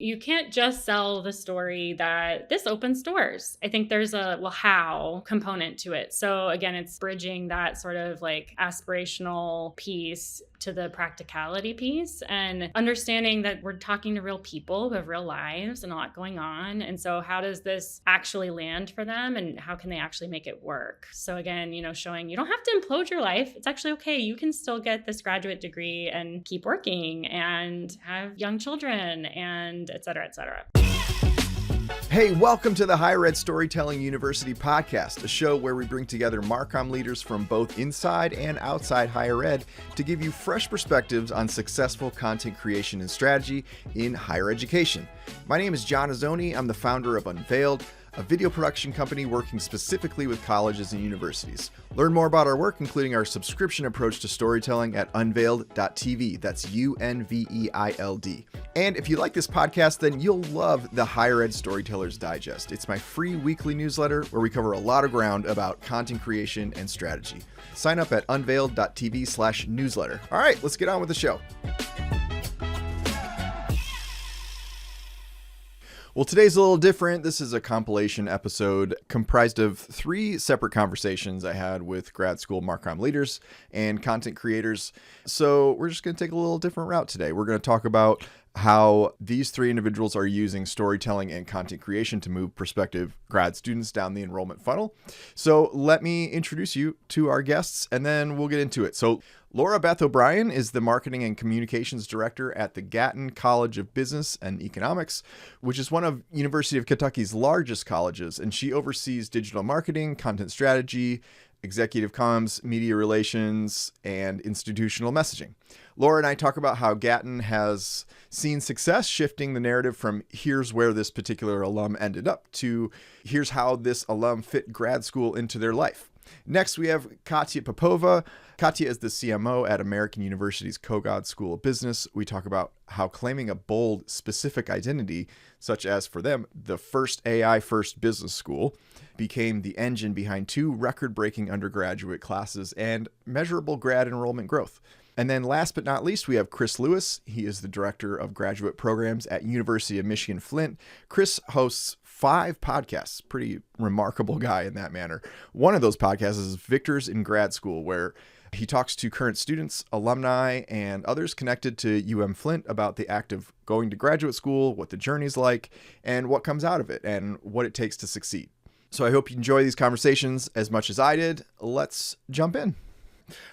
You can't just sell the story that this opens doors. I think there's a how component to it. So again, it's bridging that sort of like aspirational piece to the practicality piece and understanding that we're talking to real people who have real lives and a lot going on. And so how does this actually land for them and how can they actually make it work? So again, showing you don't have to implode your life. It's actually okay. You can still get this graduate degree and keep working and have young children and et cetera, et cetera. Hey, welcome to the Higher Ed Storytelling University podcast, a show where we bring together Marcom leaders from both inside and outside higher ed to give you fresh perspectives on successful content creation and strategy in higher education. My name is John Azzoni. I'm the founder of Unveiled, a video production company working specifically with colleges and universities. Learn more about our work, including our subscription approach to storytelling at unveiled.tv. That's UNVEILD. And if you like this podcast, then you'll love the Higher Ed Storytellers Digest. It's my free weekly newsletter where we cover a lot of ground about content creation and strategy. Sign up at unveiled.tv/newsletter. All right, let's get on with the show. Well, today's a little different. This is a compilation episode comprised of 3 separate conversations I had with grad school Marcom leaders and content creators. So we're just going to take a little different route today. We're going to talk about how these 3 individuals are using storytelling and content creation to move prospective grad students down the enrollment funnel. So let me introduce you to our guests and then we'll get into it. So Laura Beth O'Brien is the Marketing and Communications Director at the Gatton College of Business and Economics, which is one of University of Kentucky's largest colleges, and she oversees digital marketing, content strategy, executive comms, media relations, and institutional messaging. Laura and I talk about how Gatton has seen success shifting the narrative from here's where this particular alum ended up to here's how this alum fit grad school into their life. Next, we have Katya Popova. Katya is the CMO at American University's Kogod School of Business. We talk about how claiming a bold, specific identity, such as for them, the first AI-first business school, became the engine behind 2 record-breaking undergraduate classes and measurable grad enrollment growth. And then last but not least, we have Chris Lewis. He is the Director of Graduate Programs at University of Michigan Flint. Chris hosts 5 podcasts, pretty remarkable guy in that manner. One of those podcasts is Victors in Grad School, where he talks to current students, alumni, and others connected to UM Flint about the act of going to graduate school, what the journey's like, and what comes out of it, and what it takes to succeed. So I hope you enjoy these conversations as much as I did. Let's jump in.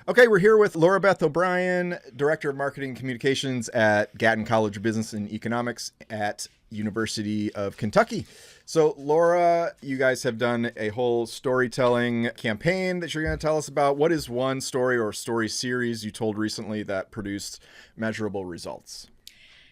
Okay, we're here with Laura Beth O'Brien, Director of Marketing and Communications at Gatton College of Business and Economics at University of Kentucky. So Laura, you guys have done a whole storytelling campaign that you're going to tell us about. What is one story or story series you told recently that produced measurable results?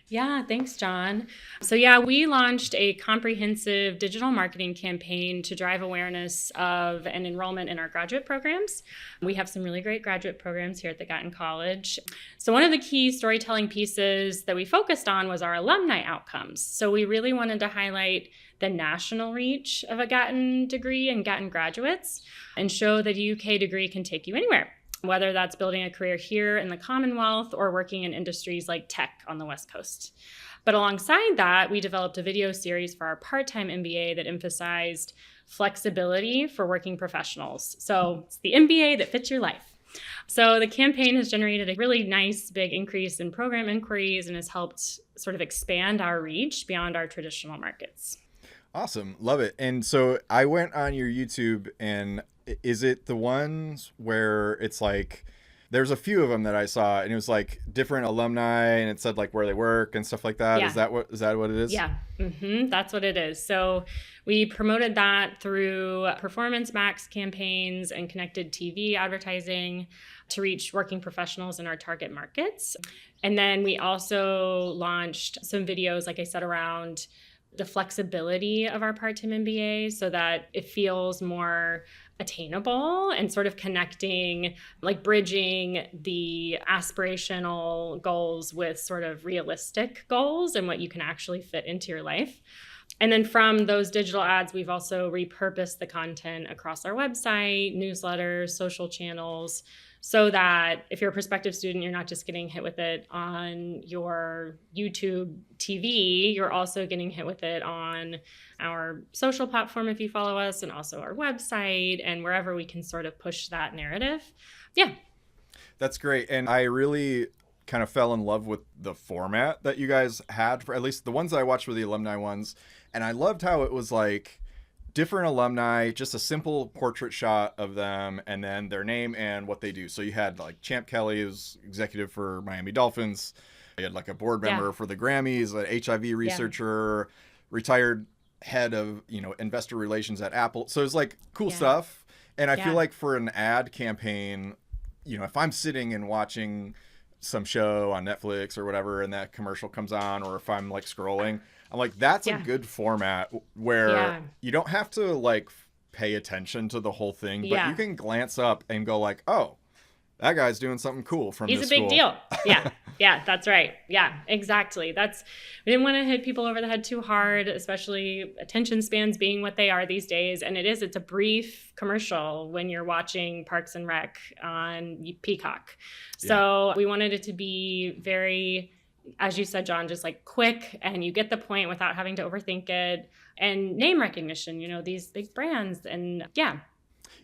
Yeah, thanks, John. So we launched a comprehensive digital marketing campaign to drive awareness of and enrollment in our graduate programs. We have some really great graduate programs here at the Gatton College. So one of the key storytelling pieces that we focused on was our alumni outcomes. So we really wanted to highlight the national reach of a Gatton degree and Gatton graduates and show that a UK degree can take you anywhere, whether that's building a career here in the Commonwealth or working in industries like tech on the West Coast. But alongside that, we developed a video series for our part-time MBA that emphasized flexibility for working professionals. So it's the MBA that fits your life. So the campaign has generated a really nice big increase in program inquiries and has helped sort of expand our reach beyond our traditional markets. Awesome. Love it. And so I went on your YouTube, and is it the ones where it's like, there's a few of them that I saw and it was like different alumni and it said like where they work and stuff like that. Yeah. Is that what it is? Yeah, that's what it is. So we promoted that through Performance Max campaigns and connected TV advertising to reach working professionals in our target markets. And then we also launched some videos, like I said, around the flexibility of our part-time MBA so that it feels more attainable and sort of connecting, like bridging the aspirational goals with sort of realistic goals and what you can actually fit into your life. And then from those digital ads, we've also repurposed the content across our website, newsletters, social channels, so that if you're a prospective student, you're not just getting hit with it on your YouTube TV, you're also getting hit with it on our social platform if you follow us, and also our website and wherever we can sort of push that narrative. Yeah. That's great. And I really kind of fell in love with the format that you guys had, for at least the ones that I watched were the alumni ones. And I loved how it was like different alumni, just a simple portrait shot of them and then their name and what they do. So you had like Champ Kelly, who's executive for Miami Dolphins. You had like a board member for the Grammys, an HIV researcher, retired head of, investor relations at Apple. So it's like cool stuff. And I feel like for an ad campaign, if I'm sitting and watching some show on Netflix or whatever and that commercial comes on, or if I'm like scrolling, I'm like, that's a good format where you don't have to like pay attention to the whole thing, but you can glance up and go like, oh, that guy's doing something cool from this school. He's a big deal. Yeah. Yeah, that's right. Yeah, exactly. We didn't want to hit people over the head too hard, especially attention spans being what they are these days. And it's a brief commercial when you're watching Parks and Rec on Peacock. So we wanted it to be very, as you said, John, just like quick, and you get the point without having to overthink it, and name recognition, these big brands. And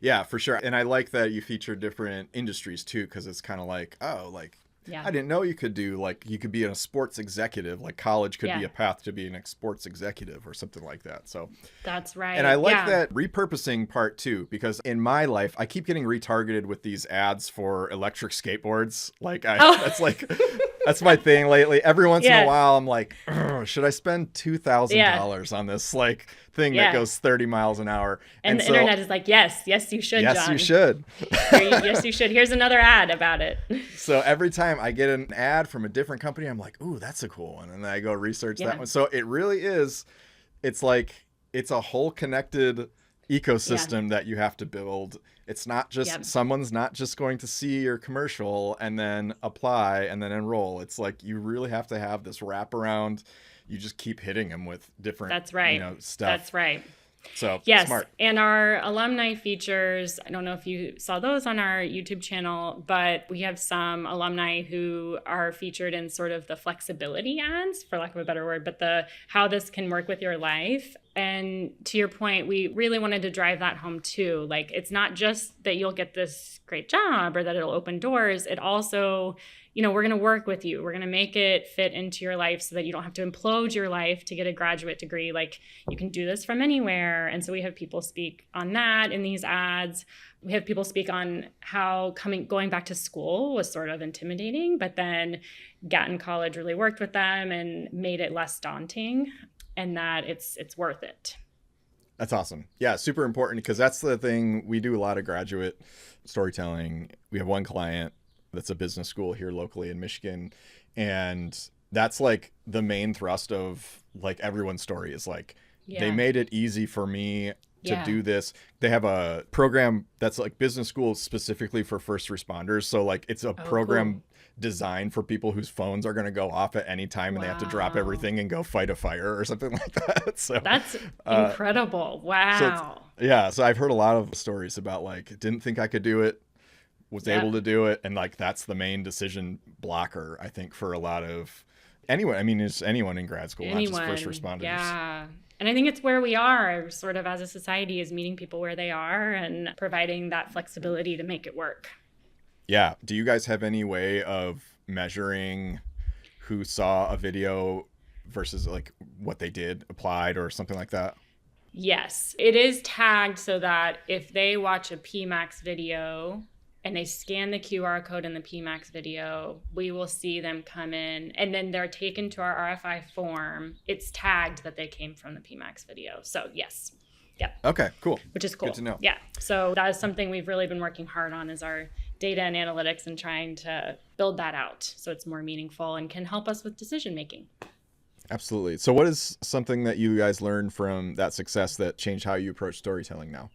yeah, for sure. And I like that you feature different industries too, because it's kind of like, I didn't know you could you could be a sports executive, like college could be a path to being a sports executive or something like that. So that's right. And I like that repurposing part too, because in my life, I keep getting retargeted with these ads for electric skateboards. That's my thing lately. Every once in a while, I'm like, should I spend $2,000 on this thing that goes 30 miles an hour? And the internet is like, yes, you should, yes, John. You should. Yes, you should. Here's another ad about it. So every time I get an ad from a different company, I'm like, ooh, that's a cool one. And then I go research that one. So it really is, it's a whole connected ecosystem that you have to build. It's not just someone's not just going to see your commercial and then apply and then enroll. It's like you really have to have this wraparound. You just keep hitting them with different stuff. That's right. So yes, smart. And our alumni features, I don't know if you saw those on our YouTube channel, but we have some alumni who are featured in sort of the flexibility ads, for lack of a better word, but the how this can work with your life. And to your point, we really wanted to drive that home too. Like, it's not just that you'll get this great job or that it'll open doors. It also, we're going to work with you. We're going to make it fit into your life so that you don't have to implode your life to get a graduate degree. Like, you can do this from anywhere. And so we have people speak on that in these ads. We have people speak on how going back to school was sort of intimidating, but then Gatton College really worked with them and made it less daunting, and that it's worth it. That's awesome. Yeah, super important, because that's the thing. We do a lot of graduate storytelling. We have one client that's a business school here locally in Michigan, and that's like the main thrust of like everyone's story is like, they made it easy for me to do this. They have a program that's like business school specifically for first responders. So like it's a program designed for people whose phones are going to go off at any time and they have to drop everything and go fight a fire or something like that. So that's incredible. Wow. So I've heard a lot of stories about like, didn't think I could do it, was able to do it. And like, that's the main decision blocker, I think, for a lot of anyone. I mean, it's anyone in grad school, not just first responders. Yeah. And I think it's where we are sort of as a society, is meeting people where they are and providing that flexibility to make it work. Yeah. Do you guys have any way of measuring who saw a video versus like what they did, applied, or something like that? Yes. It is tagged so that if they watch a PMAX video and they scan the QR code in the PMAX video, we will see them come in, and then they're taken to our RFI form. It's tagged that they came from the PMAX video. So yes. Yep. Okay, cool. Which is cool. Good to know. Yeah. So that is something we've really been working hard on, is our data and analytics, and trying to build that out so it's more meaningful and can help us with decision making. Absolutely. So what is something that you guys learned from that success that changed how you approach storytelling now?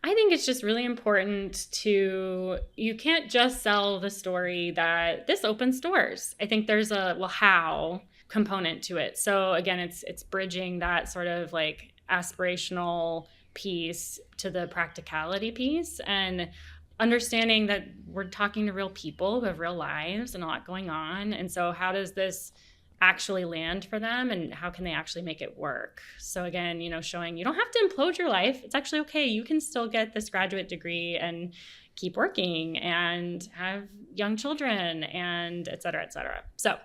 I think it's just really important you can't just sell the story that this opens doors. I think there's a how component to it. So again, it's bridging that sort of like aspirational piece to the practicality piece. And understanding that we're talking to real people who have real lives and a lot going on. And so how does this actually land for them, and how can they actually make it work? So again, showing you don't have to implode your life. It's actually okay. You can still get this graduate degree and keep working and have young children and et cetera, et cetera. So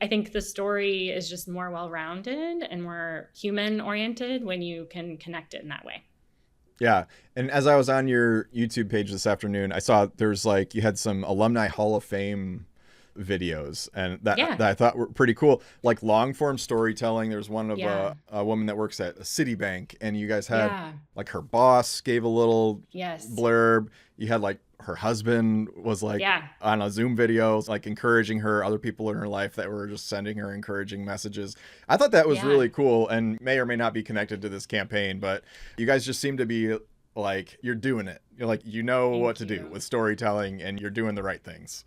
I think the story is just more well-rounded and more human-oriented when you can connect it in that way. Yeah. And as I was on your YouTube page this afternoon, I saw there's you had some Alumni Hall of Fame videos, and that I thought were pretty cool. Like long form storytelling. There's one of a woman that works at a Citibank, and you guys had her boss gave a little blurb. You had her husband was on a Zoom video, encouraging her, other people in her life that were just sending her encouraging messages. I thought that was really cool, and may or may not be connected to this campaign, but you guys just seem to be you're doing it. You're what to do with storytelling, and you're doing the right things.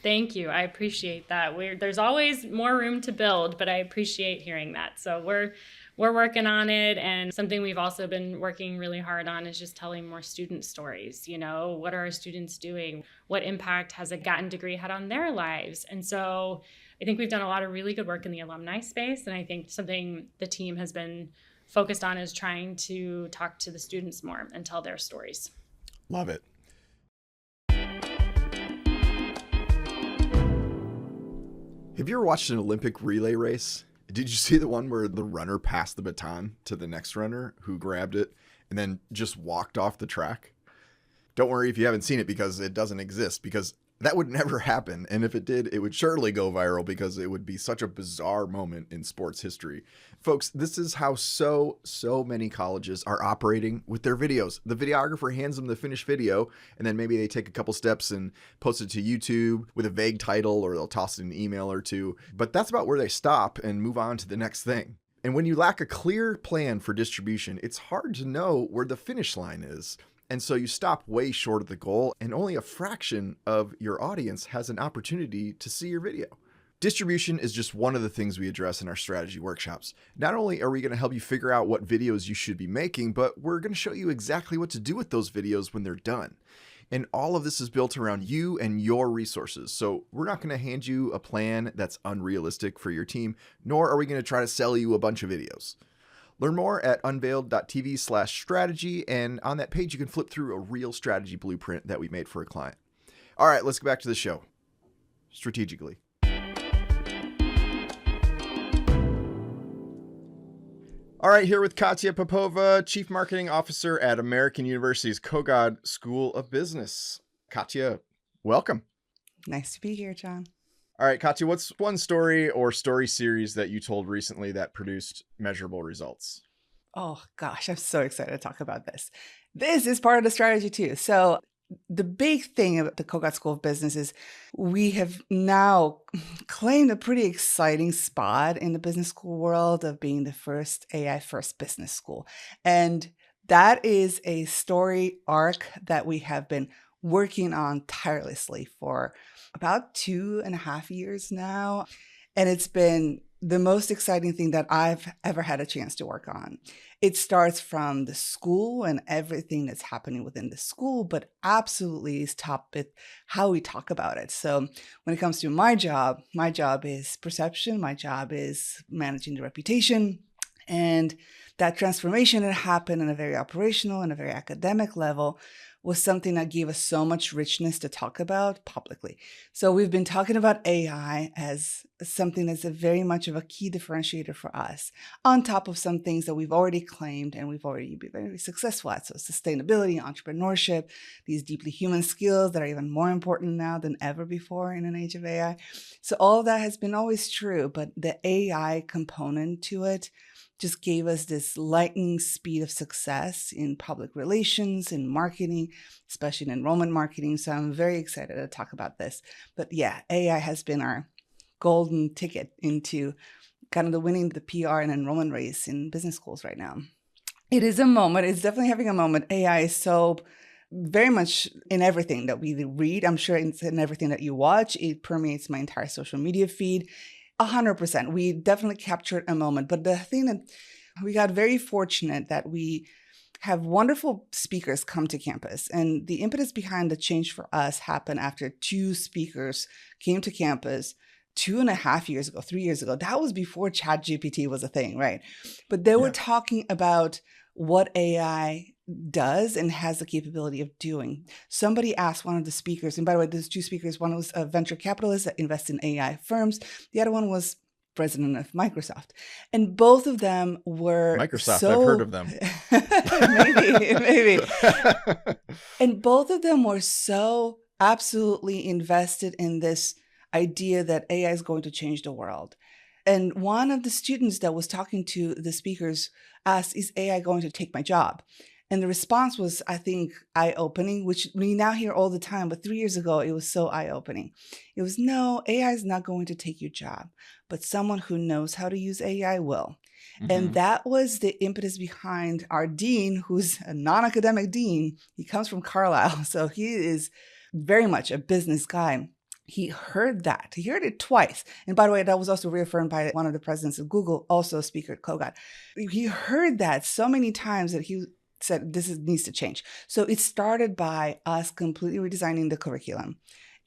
Thank you. I appreciate that. There's always more room to build, but I appreciate hearing that. So we're working on it. And something we've also been working really hard on is just telling more student stories. What are our students doing? What impact has a Gatton degree had on their lives? And so I think we've done a lot of really good work in the alumni space. And I think something the team has been focused on is trying to talk to the students more and tell their stories. Love it. Have you ever watched an Olympic relay race? Did you see the one where the runner passed the baton to the next runner who grabbed it and then just walked off the track? Don't worry if you haven't seen it, because it doesn't exist, because that would never happen. And if it did, it would surely go viral, because it would be such a bizarre moment in sports history. Folks, this is how so many colleges are operating with their videos. The videographer hands them the finished video, and then maybe they take a couple steps and post it to YouTube with a vague title, or they'll toss it in an email or two. But that's about where they stop and move on to the next thing. And when you lack a clear plan for distribution, it's hard to know where the finish line is. And so you stop way short of the goal, and only a fraction of your audience has an opportunity to see your video. Distribution is just one of the things we address in our strategy workshops. Not only are we going to help you figure out what videos you should be making, but we're going to show you exactly what to do with those videos when they're done. And all of this is built around you and your resources. So we're not going to hand you a plan that's unrealistic for your team, nor are we going to try to sell you a bunch of videos. Learn more at unveiled.tv/strategy, and on that page you can flip through a real strategy blueprint that we made for a client. All right, let's get back to the show. Strategically. All right, here with Katya Popova, Chief Marketing Officer at American University's Kogod School of Business. Katya, welcome. Nice to be here, John. All right, Katya, what's one story or story series that you told recently that produced measurable results? Oh, gosh, I'm so excited to talk about this. This is part of the strategy, too. So the big thing about the Kogod School of Business is we have now claimed a pretty exciting spot in the business school world of being the first AI-first business school. And that is a story arc that we have been working on tirelessly for about 2.5 years now. And it's been the most exciting thing that I've ever had a chance to work on. It starts from the school and everything that's happening within the school, but absolutely is topped with how we talk about it. So when it comes to my job is perception. My job is managing the reputation. And that transformation that happened on a very operational and a very academic level was something that gave us so much richness to talk about publicly. So we've been talking about AI as something that's very much of a key differentiator for us, on top of some things that we've already claimed and we've already been very successful at. So sustainability, entrepreneurship, these deeply human skills that are even more important now than ever before in an age of AI. So all of that has been always true, but the AI component to it just gave us this lightning speed of success in public relations, in marketing, especially in enrollment marketing. So I'm very excited to talk about this. But yeah, AI has been our golden ticket into kind of the winning the PR and enrollment race in business schools right now. It is a moment. It's definitely having a moment. AI is so very much in everything that we read. I'm sure it's in everything that you watch. It permeates my entire social media feed. 100%. We definitely captured a moment. But the thing that we got very fortunate that we have wonderful speakers come to campus. And the impetus behind the change for us happened after 2 speakers came to campus 2.5 years ago, 3 years ago. That was before ChatGPT was a thing, right? But they were talking about what AI does and has the capability of doing. Somebody asked one of the speakers, and by the way, there's 2 speakers. One was a venture capitalist that invests in AI firms. The other one was president of Microsoft. And both of them were Microsoft, I've heard of them. maybe. And both of them were so absolutely invested in this idea that AI is going to change the world. And one of the students that was talking to the speakers asked, is AI going to take my job? And the response was, I think, eye-opening, which we now hear all the time. But 3 years ago, it was so eye-opening. It was, no, AI is not going to take your job, but someone who knows how to use AI will. Mm-hmm. And that was the impetus behind our dean, who's a non-academic dean. He comes from Carlisle, so he is very much a business guy. He heard that. He heard it twice. And by the way, that was also reaffirmed by one of the presidents of Google, also a speaker at Kogod. He heard that so many times that he said, needs to change. So it started by us completely redesigning the curriculum.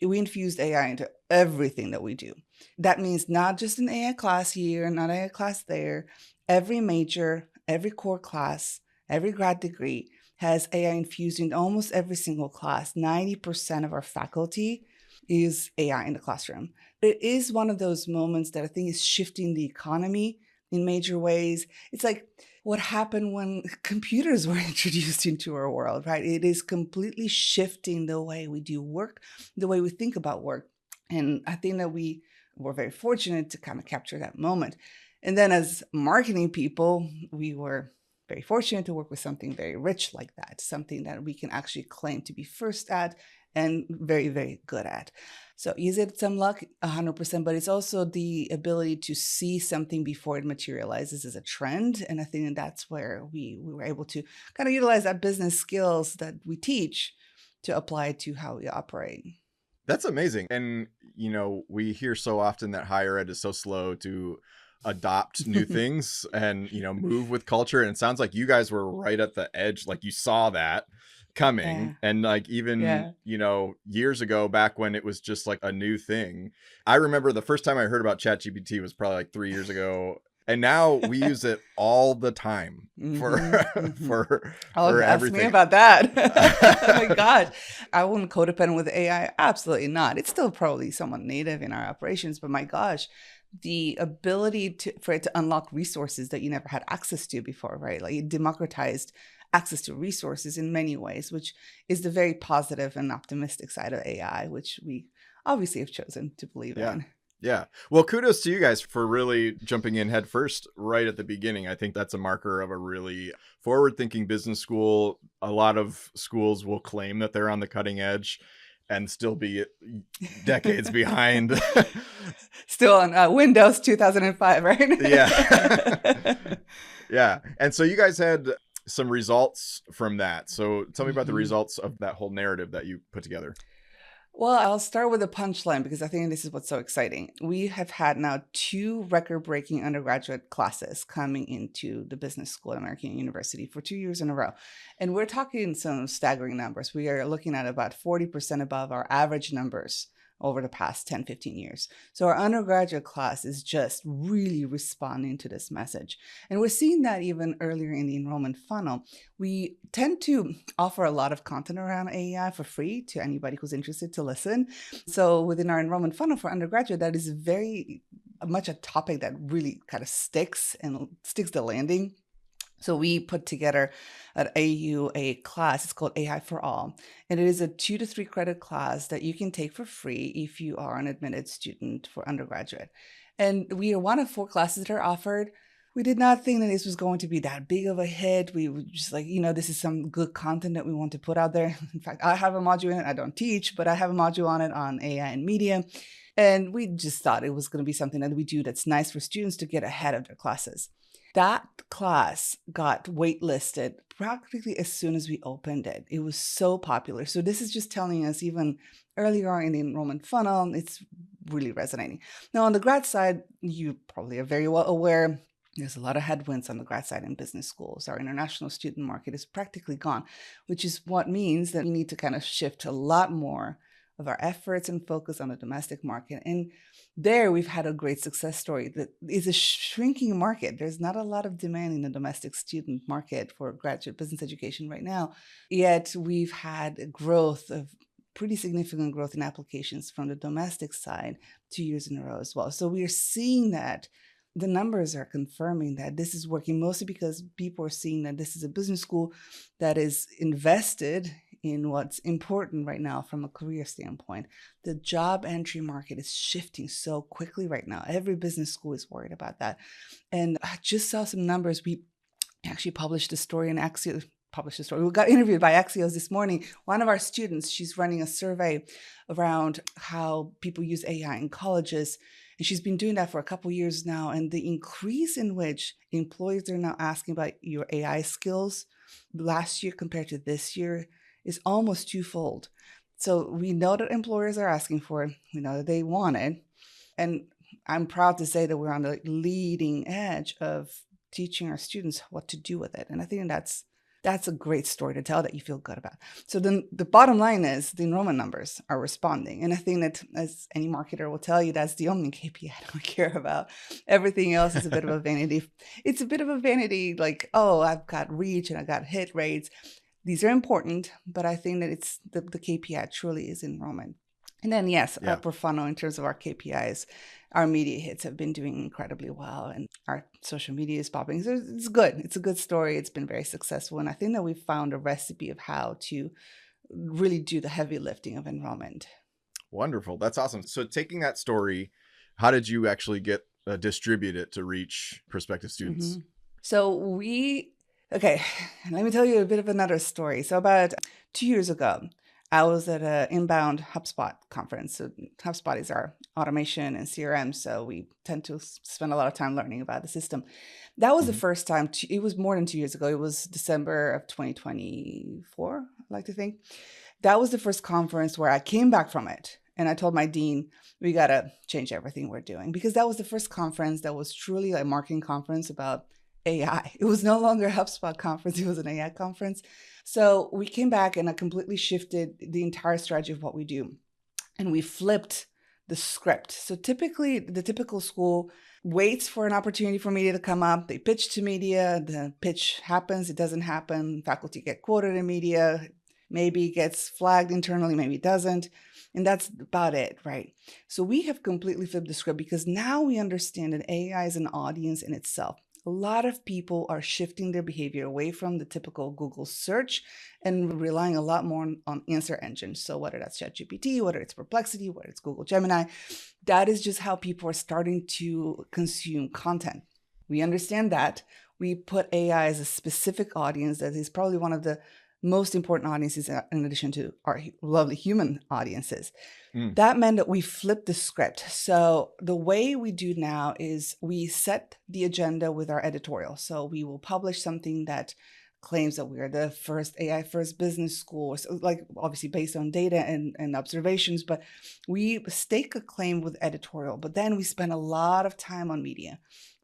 We infused AI into everything that we do. That means not just an AI class here, not an AI class there. Every major, every core class, every grad degree has AI infused in almost every single class. 90% of our faculty is AI in the classroom. It is one of those moments that I think is shifting the economy in major ways. It's like what happened when computers were introduced into our world, right? It is completely shifting the way we do work, the way we think about work. And I think that we were very fortunate to kind of capture that moment. And then as marketing people, we were very fortunate to work with something very rich like that, something that we can actually claim to be first at and very, very good at. So is it some luck? 100%, but it's also the ability to see something before it materializes as a trend. And I think that that's where we were able to kind of utilize that business skills that we teach to apply to how we operate. That's amazing. And, you know, we hear so often that higher ed is so slow to adopt new things and, you know, move with culture. And it sounds like you guys were right at the edge. Like you saw that coming. Yeah. And like even, you know, years ago, back when it was just like a new thing. I remember the first time I heard about ChatGPT was probably like 3 years ago. And now we use it all the time for everything. Ask me about that. Oh my gosh. I wouldn't codependent with AI. Absolutely not. It's still probably somewhat native in our operations, but my gosh, the ability for it to unlock resources that you never had access to before, right? Like it democratized access to resources in many ways, which is the very positive and optimistic side of AI, which we obviously have chosen to believe in. Yeah. Well, kudos to you guys for really jumping in head first right at the beginning. I think that's a marker of a really forward-thinking business school. A lot of schools will claim that they're on the cutting edge and still be decades behind. Still on Windows 2005, right? Yeah. Yeah. And so you guys had some results from that. So tell me about the results of that whole narrative that you put together. Well, I'll start with a punchline because I think this is what's so exciting. We have had now 2 record-breaking undergraduate classes coming into the business school at American University for 2 years in a row. And we're talking some staggering numbers. We are looking at about 40% above our average numbers over the past 10, 15 years. So our undergraduate class is just really responding to this message. And we're seeing that even earlier in the enrollment funnel. We tend to offer a lot of content around AI for free to anybody who's interested to listen. So within our enrollment funnel for undergraduate, that is very much a topic that really kind of sticks the landing. So we put together at AU a class, it's called AI for All. And it is a 2 to 3 credit class that you can take for free if you are an admitted student for undergraduate. And we are one of 4 classes that are offered. We did not think that this was going to be that big of a hit. We were just like, this is some good content that we want to put out there. In fact, I have a module in it. I don't teach, but I have a module on it on AI and media. And we just thought it was going to be something that we do that's nice for students to get ahead of their classes. That class got waitlisted practically as soon as we opened it. It was so popular. So this is just telling us even earlier on in the enrollment funnel, it's really resonating. Now on the grad side, you probably are very well aware There's a lot of headwinds on the grad side in business schools. Our international student market is practically gone, which is what means that we need to kind of shift a lot more of our efforts and focus on the domestic market. And there we've had a great success story that is a shrinking market. There's not a lot of demand in the domestic student market for graduate business education right now. Yet we've had a growth of pretty significant growth in applications from the domestic side 2 years in a row as well. So we are seeing that the numbers are confirming that this is working, mostly because people are seeing that this is a business school that is invested in what's important right now from a career standpoint. The job entry market is shifting so quickly right now. Every business school is worried about that. And I just saw some numbers. We actually published a story in Axios. We got interviewed by Axios this morning. One of our students, she's running a survey around how people use AI in colleges. And she's been doing that for a couple of years now. And the increase in which employers are now asking about your AI skills last year compared to this year is almost twofold. So we know that employers are asking for it. We know that they want it. And I'm proud to say that we're on the leading edge of teaching our students what to do with it. And I think that's a great story to tell that you feel good about. So then the bottom line is the enrollment numbers are responding. And I think that, as any marketer will tell you, that's the only KPI I don't care about. Everything else is a bit of a vanity. It's a bit of a vanity, like, oh, I've got reach and I got hit rates. These are important, but I think that it's the KPI truly is enrollment. And then, yes, upper funnel in terms of our KPIs, our media hits have been doing incredibly well, and our social media is popping. So it's good. It's a good story. It's been very successful. And I think that we've found a recipe of how to really do the heavy lifting of enrollment. Wonderful. That's awesome. So taking that story, how did you actually get distribute it to reach prospective students? Mm-hmm. So okay, let me tell you a bit of another story. So about 2 years ago, I was at an inbound HubSpot conference. So HubSpot is our automation and CRM. So we tend to spend a lot of time learning about the system. That was the first time. It was more than 2 years ago. It was December of 2024, I like to think. That was the first conference where I came back from it. And I told my dean, we got to change everything we're doing. Because that was the first conference that was truly a marketing conference about AI. It was no longer a HubSpot conference. It was an AI conference. So we came back and I completely shifted the entire strategy of what we do. And we flipped the script. So typically, the typical school waits for an opportunity for media to come up. They pitch to media. The pitch happens. It doesn't happen. Faculty get quoted in media. Maybe it gets flagged internally. Maybe it doesn't. And that's about it, right? So we have completely flipped the script because now we understand that AI is an audience in itself. A lot of people are shifting their behavior away from the typical Google search and relying a lot more on answer engines. So whether that's ChatGPT, whether it's Perplexity, whether it's Google Gemini, that is just how people are starting to consume content. We understand that. We put AI as a specific audience that is probably one of the most important audiences in addition to our lovely human audiences. That meant that we flipped the script. So the way we do now is we set the agenda with our editorial. So we will publish something that claims that we are the first AI first business school, so like obviously based on data and observations, but we stake a claim with editorial, but then we spend a lot of time on media.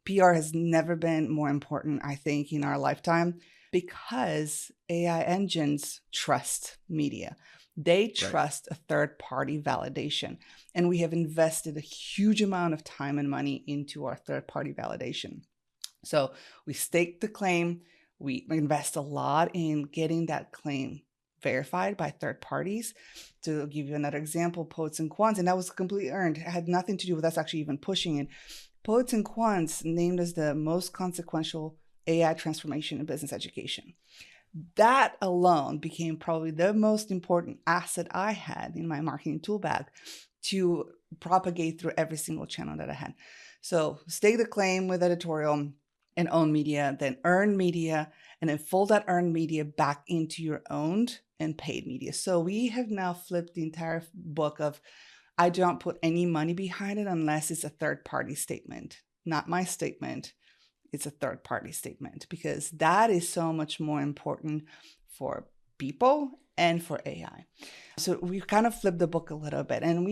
PR has never been more important, I think, in our lifetime because AI engines trust media. They trust a third-party validation. And we have invested a huge amount of time and money into our third-party validation. So we stake the claim. We invest a lot in getting that claim verified by third parties. To give you another example, Poets and Quants, and that was completely earned. It had nothing to do with us actually even pushing it. Poets and Quants named as the most consequential AI transformation in business education. That alone became probably the most important asset I had in my marketing tool bag to propagate through every single channel that I had. So stake the claim with editorial and own media, then earn media, and then fold that earned media back into your owned and paid media. So we have now flipped the entire book of, I don't put any money behind it unless it's a third-party statement, not my statement. It's a third-party statement because that is so much more important for people and for AI. So we've kind of flipped the book a little bit. And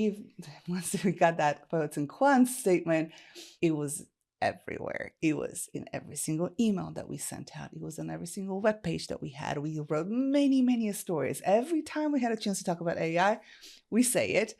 once we got that Poets and Quants statement, it was everywhere. It was in every single email that we sent out. It was on every single web page that we had. We wrote many, many stories. Every time we had a chance to talk about AI, we say it.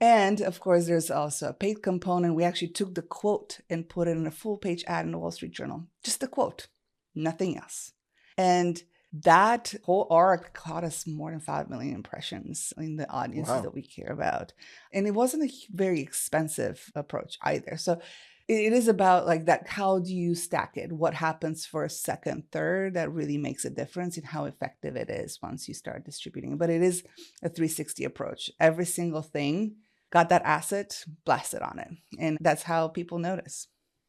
And of course, there's also a paid component. We actually took the quote and put it in a full page ad in the Wall Street Journal. Just the quote, nothing else. And that whole arc caught us more than 5 million impressions in the audiences that we care about. And it wasn't a very expensive approach either. So it is about like that. How do you stack it? What happens for a second, third that really makes a difference in how effective it is once you start distributing. But it is a 360 approach. Every single thing got that asset, blasted on it. And that's how people notice.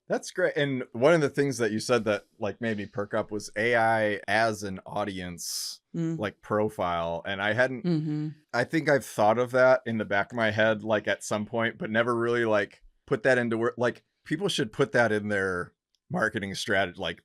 That's great. And one of the things that you said that like made me perk up was AI as an audience like profile. And I hadn't, I think I've thought of that in the back of my head, like at some point, but never really like put that into work. Like people should put that in their marketing strategy. Like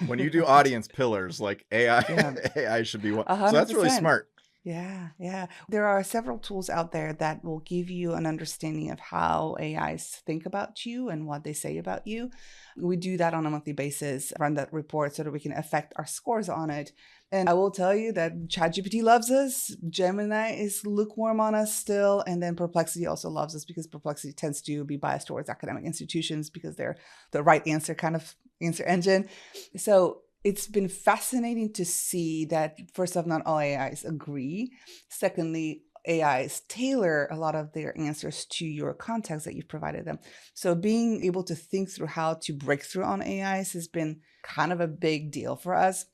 when you do audience pillars, like AI, AI should be one. 100%. So that's really smart. Yeah. There are several tools out there that will give you an understanding of how AIs think about you and what they say about you. We do that on a monthly basis, run that report so that we can affect our scores on it. And I will tell you that ChatGPT loves us, Gemini is lukewarm on us still, and then Perplexity also loves us because Perplexity tends to be biased towards academic institutions because they're the right answer kind of answer engine. So it's been fascinating to see that, first off, not all AIs agree. Secondly, AIs tailor a lot of their answers to your context that you've provided them. So being able to think through how to break through on AIs has been kind of a big deal for us.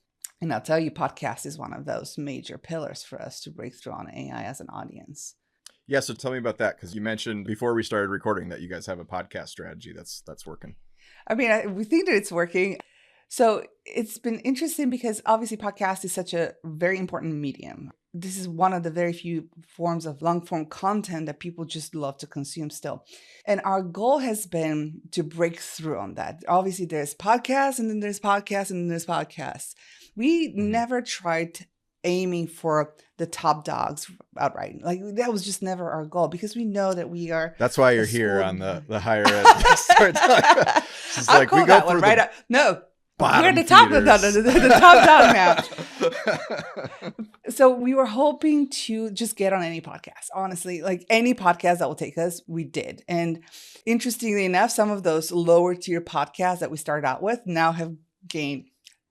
And I'll tell you, podcast is one of those major pillars for us to break through on AI as an audience. Yeah, so tell me about that, because you mentioned before we started recording that you guys have a podcast strategy that's working. I mean, we think that it's working. So it's been interesting because obviously podcast is such a very important medium. This is one of the very few forms of long form content that people just love to consume still. And our goal has been to break through on that. Obviously there's podcasts and then there's podcasts and then there's podcasts. We never tried aiming for the top dogs outright. Like that was just never our goal because we know that we are. That's why you're here on the higher ed. It's I'll like call we go that through one right up. No. We're at the top, the top dog now. So we were hoping to just get on any podcast. Honestly, like any podcast that will take us, we did. And interestingly enough, some of those lower tier podcasts that we started out with now have gained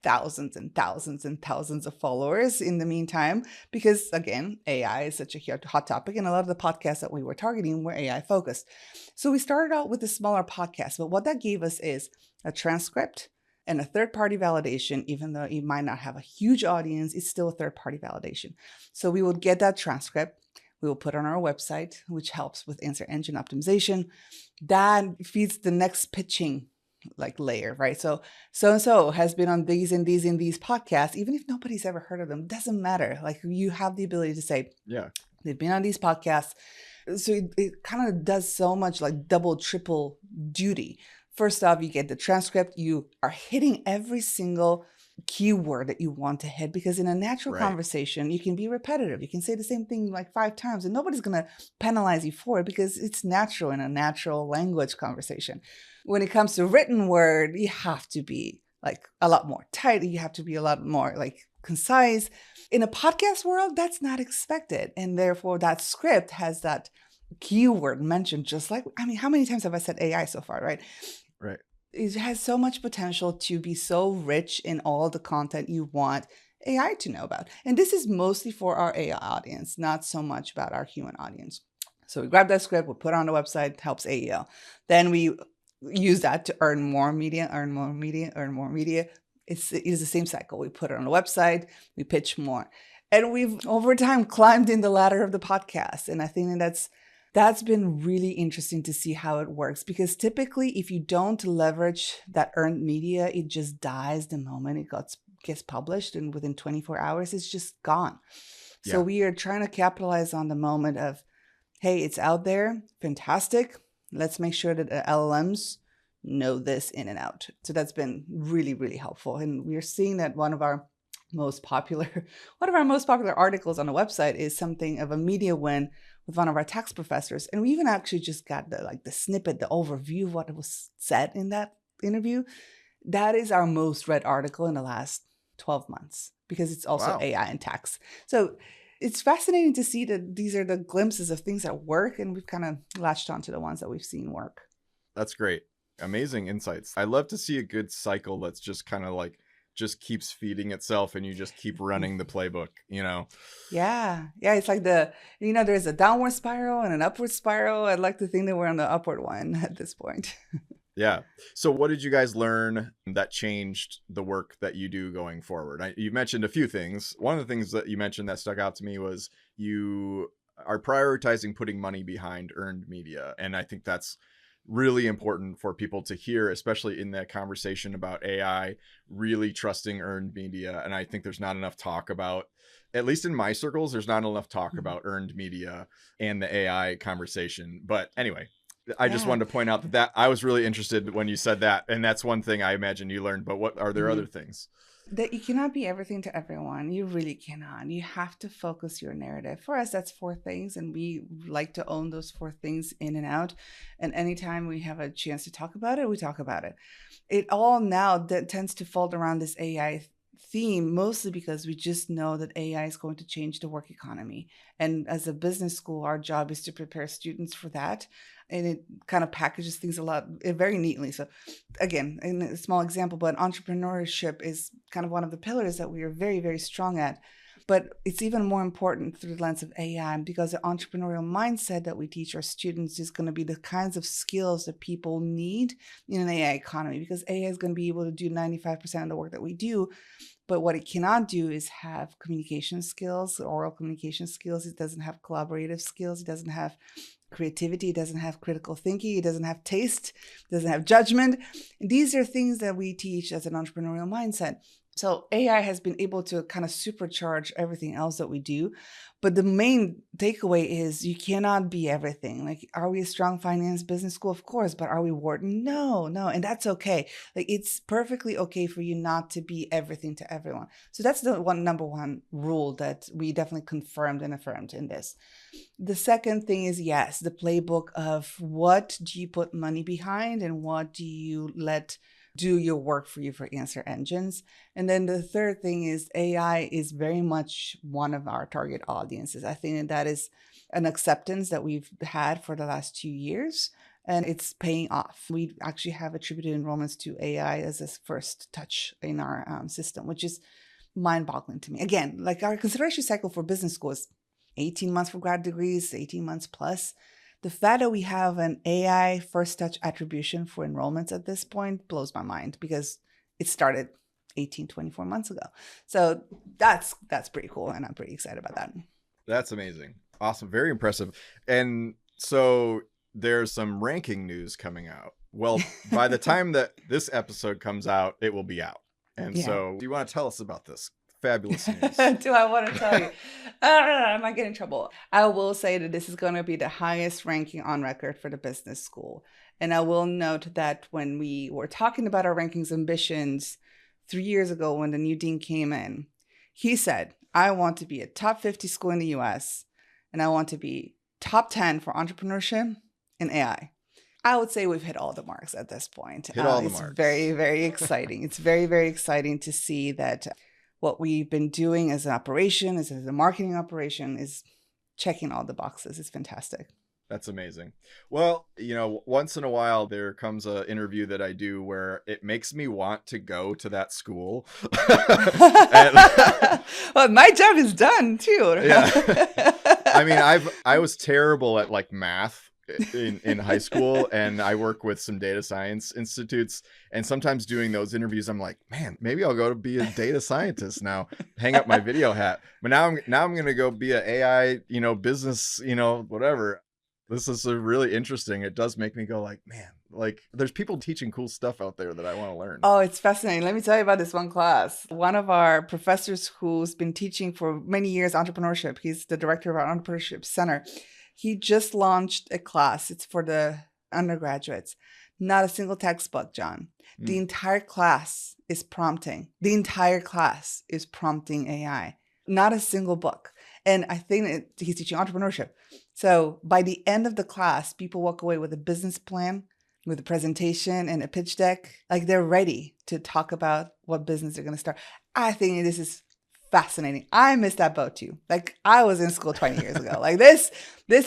thousands and thousands and thousands of followers in the meantime, because again, AI is such a hot topic. And a lot of the podcasts that we were targeting were AI focused. So we started out with a smaller podcast, but what that gave us is a transcript and a third-party validation. Even though it might not have a huge audience, it's still a third-party validation. So we would get that transcript. We will put it on our website, which helps with answer engine optimization. That feeds the next pitching like layer, right? So-and-so has been on these and these and these podcasts. Even if nobody's ever heard of them, doesn't matter. Like you have the ability to say, yeah, they've been on these podcasts. So it kind of does so much like double, triple duty. First off, you get the transcript. You are hitting every single keyword that you want to hit because in a natural conversation, you can be repetitive. You can say the same thing like 5 times and nobody's going to penalize you for it because it's natural in a natural language conversation. When it comes to written word, you have to be like a lot more tight. You have to be a lot more like concise. In a podcast world, that's not expected. And therefore that script has that keyword mentioned just like, I mean, how many times have I said AI so far, right? Right. It has so much potential to be so rich in all the content you want AI to know about. And this is mostly for our AI audience, not so much about our human audience. So we grab that script, we put it on the website, helps AEL. Then we use that to earn more media, earn more media, earn more media. It is the same cycle. We put it on the website, we pitch more. And we've over time climbed in the ladder of the podcast. And I think that's been really interesting to see how it works because typically if you don't leverage that earned media, it just dies the moment it gets published and within 24 hours, it's just gone. Yeah. So we are trying to capitalize on the moment of, hey, it's out there, fantastic. Let's make sure that the LLMs know this in and out. So that's been really, really helpful. And we're seeing that one of our most popular articles on the website is something of a media win with one of our tax professors. And we even actually just got the snippet, the overview of what was said in that interview, that is our most read article in the last 12 months because it's also Wow. AI and tax. So it's fascinating to see that these are the glimpses of things that work, and we've kind of latched onto the ones that we've seen work. That's great. Amazing insights. I love to see a good cycle that's just kind of like just keeps feeding itself and you just keep running the playbook, you know? Yeah. Yeah. It's like there's a downward spiral and an upward spiral. I'd like to think that we're on the upward one at this point. Yeah. So what did you guys learn that changed the work that you do going forward? You mentioned a few things. One of the things that you mentioned that stuck out to me was you are prioritizing putting money behind earned media. And I think that's really important for people to hear, especially in that conversation about AI, really trusting earned media. And I think there's not enough talk about, at least in my circles, there's not enough talk about earned media and the AI conversation. But anyway, I just wanted to point out that I was really interested when you said that. And that's one thing I imagine you learned, but what are there other things? That you cannot be everything to everyone. You really cannot. You have to focus your narrative. For us, that's 4 things, and we like to own those 4 things in and out. And anytime we have a chance to talk about it, we talk about it. It all now that tends to fold around this AI theme, mostly because we just know that AI is going to change the work economy. And as a business school, our job is to prepare students for that. And it kind of packages things very neatly. So again, in a small example, but entrepreneurship is kind of one of the pillars that we are very, very strong at. But it's even more important through the lens of AI, because the entrepreneurial mindset that we teach our students is going to be the kinds of skills that people need in an AI economy, because AI is going to be able to do 95% of the work that we do. But what it cannot do is have communication skills, oral communication skills. It doesn't have collaborative skills. It doesn't have creativity. It doesn't have critical thinking. It doesn't have taste. It doesn't have judgment. And these are things that we teach as an entrepreneurial mindset. So AI has been able to kind of supercharge everything else that we do. But the main takeaway is you cannot be everything. Like, are we a strong finance business school? Of course. But are we Wharton? No. And that's okay. Like, it's perfectly okay for you not to be everything to everyone. So that's the number one rule that we definitely confirmed and affirmed in this. The second thing is, yes, the playbook of what do you put money behind and what do you let do your work for you for answer engines. And then the third thing is AI is very much one of our target audiences. I think that is an acceptance that we've had for the last 2 years, and it's paying off. We actually have attributed enrollments to AI as a first touch in our system, which is mind-boggling to me. Again, like, our consideration cycle for business school is 18 months for grad degrees, 18 months plus. The fact that we have an AI first touch attribution for enrollments at this point blows my mind, because it started 18, 24 months ago. So that's pretty cool. And I'm pretty excited about that. That's amazing. Awesome. Very impressive. And so there's some ranking news coming out. Well, by the time that this episode comes out, it will be out. And so do you want to tell us about this fabulous news? Do I want to tell you? I might get in trouble. I will say that this is going to be the highest ranking on record for the business school. And I will note that when we were talking about our rankings ambitions 3 years ago, when the new dean came in, he said, I want to be a top 50 school in the US, and I want to be top 10 for entrepreneurship and AI. I would say we've hit all the marks at this point. Hit all the it's marks. Very, very exciting. It's very, very exciting to see that what we've been doing as an operation, as a marketing operation, is checking all the boxes. It's fantastic. That's amazing. Well, once in a while, there comes an interview that I do where it makes me want to go to that school. Well, my job is done too. Yeah. I mean, I was terrible at like math in high school, and I work with some data science institutes, and sometimes doing those interviews, I'm like, man, maybe I'll go to be a data scientist now, hang up my video hat. But now I'm going to go be an AI, business, whatever. This is really interesting. It does make me go like, man, like there's people teaching cool stuff out there that I want to learn. Oh, it's fascinating. Let me tell you about this one class. One of our professors who's been teaching for many years entrepreneurship, he's the director of our entrepreneurship center. He just launched a class. It's for the undergraduates. Not a single textbook, John. The entire class is prompting. The entire class is prompting AI. Not a single book. And I think he's teaching entrepreneurship. So by the end of the class, people walk away with a business plan, with a presentation and a pitch deck. Like they're ready to talk about what business they're going to start. I think this is fascinating. I missed that boat too. Like I was in school 20 years ago. Like this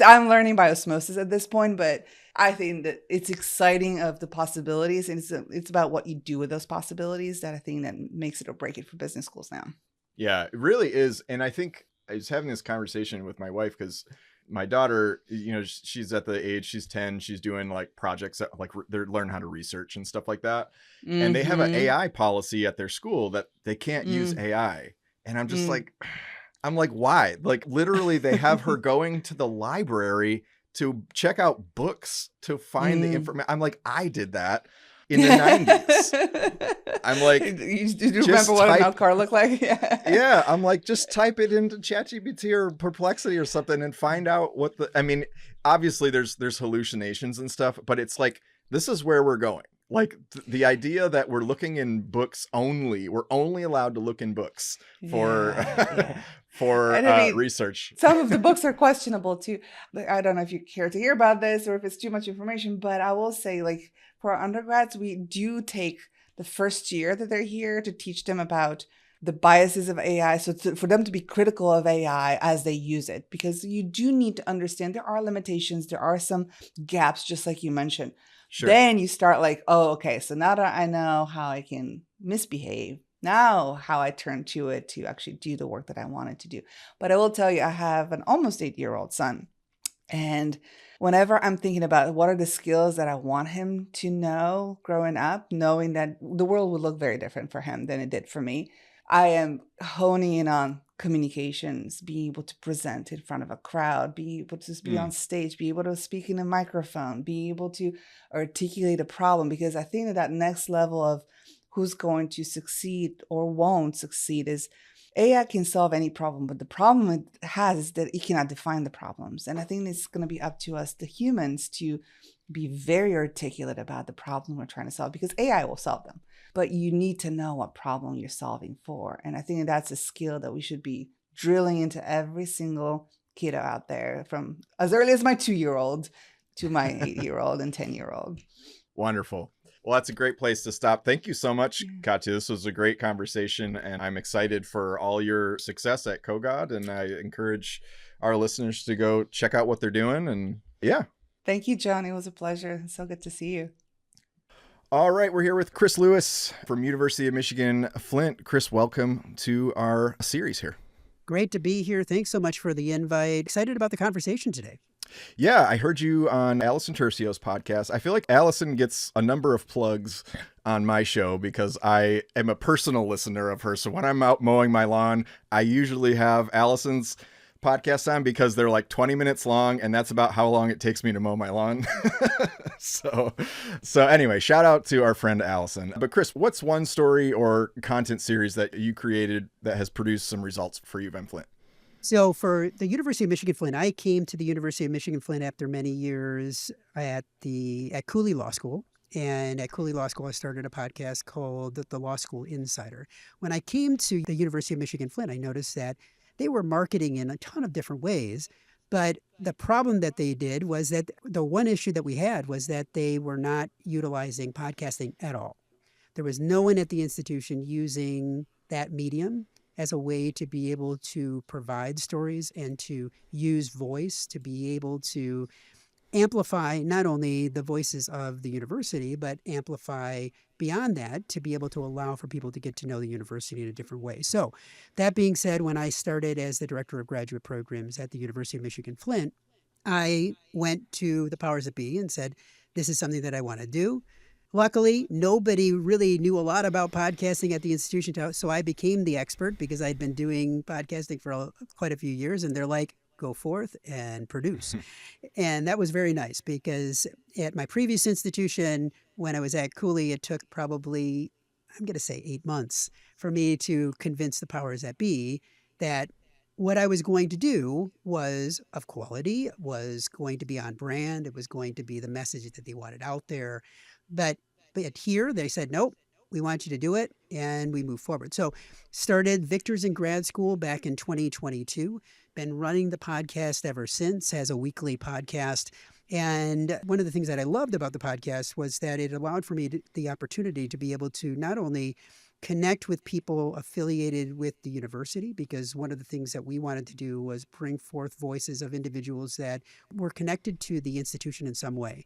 I'm learning by osmosis at this point, but I think that it's exciting of the possibilities, and it's about what you do with those possibilities that I think that makes it or break it for business schools now. Yeah, it really is. And I think I was having this conversation with my wife because my daughter, she's at the age, she's 10, she's doing like projects that like they're learning how to research and stuff like that. Mm-hmm. And they have an AI policy at their school that they can't use AI. And I'm just like, why? Like literally they have her going to the library to check out books to find the information. I'm like, I did that in the 90s. I'm like, do you remember what an car looked like? Yeah. I'm like, just type it into ChatGPT or Perplexity or something and find out what obviously there's hallucinations and stuff, but it's like, this is where we're going. Like the idea that we're looking in books only, we're only allowed to look in books for research. Some of the books are questionable too. I don't know if you care to hear about this or if it's too much information, but I will say like for our undergrads, we do take the first year that they're here to teach them about the biases of AI. So for them to be critical of AI as they use it, because you do need to understand there are limitations. There are some gaps, just like you mentioned. Sure. Then you start like, oh, okay, so now that I know how I can misbehave, now how I turn to it to actually do the work that I wanted to do. But I will tell you, I have an almost 8-year-old son. And whenever I'm thinking about what are the skills that I want him to know growing up, knowing that the world would look very different for him than it did for me, I am honing in on communications, being able to present in front of a crowd, being able to be on stage, be able to speak in a microphone, be able to articulate a problem. Because I think that next level of who's going to succeed or won't succeed is AI can solve any problem, but the problem it has is that it cannot define the problems. And I think it's going to be up to us, the humans, to be very articulate about the problem we're trying to solve, because AI will solve them. But you need to know what problem you're solving for. And I think that's a skill that we should be drilling into every single kiddo out there, from as early as my 2-year-old to my 8-year-old and 10-year-old. Wonderful. Well, that's a great place to stop. Thank you so much, Katya. This was a great conversation, and I'm excited for all your success at Kogod, and I encourage our listeners to go check out what they're doing. And yeah. Thank you, John. It was a pleasure. So good to see you. All right, we're here with Chris Lewis from University of Michigan Flint. Chris, welcome to our series here. Great to be here. Thanks so much for the invite. Excited about the conversation today. Yeah, I heard you on Allison Tercio's podcast. I feel like Allison gets a number of plugs on my show because I am a personal listener of hers. So when I'm out mowing my lawn, I usually have Allison's podcast on because they're like 20 minutes long, and that's about how long it takes me to mow my lawn. So anyway, shout out to our friend Allison. But Chris, what's one story or content series that you created that has produced some results for U of M Flint? So for the University of Michigan Flint, I came to the University of Michigan Flint after many years at Cooley Law School. And at Cooley Law School, I started a podcast called The Law School Insider. When I came to the University of Michigan Flint, I noticed that they were marketing in a ton of different ways. But the problem that they did was that the one issue that we had was that they were not utilizing podcasting at all. There was no one at the institution using that medium as a way to be able to provide stories and to use voice to be able to amplify not only the voices of the university, but amplify beyond that to be able to allow for people to get to know the university in a different way. So that being said, when I started as the director of graduate programs at the University of Michigan Flint, I went to the powers that be and said, this is something that I want to do. Luckily, nobody really knew a lot about podcasting at the institution, so I became the expert because I'd been doing podcasting for quite a few years, and they're like, go forth and produce. And that was very nice because at my previous institution, when I was at Cooley, it took probably, I'm going to say 8 months for me to convince the powers that be that what I was going to do was of quality, was going to be on brand, it was going to be the message that they wanted out there. But here they said, nope, we want you to do it, and we move forward. So started Victors in Grad School back in 2022, been running the podcast ever since as a weekly podcast. And one of the things that I loved about the podcast was that it allowed for me the opportunity to be able to not only connect with people affiliated with the university, because one of the things that we wanted to do was bring forth voices of individuals that were connected to the institution in some way.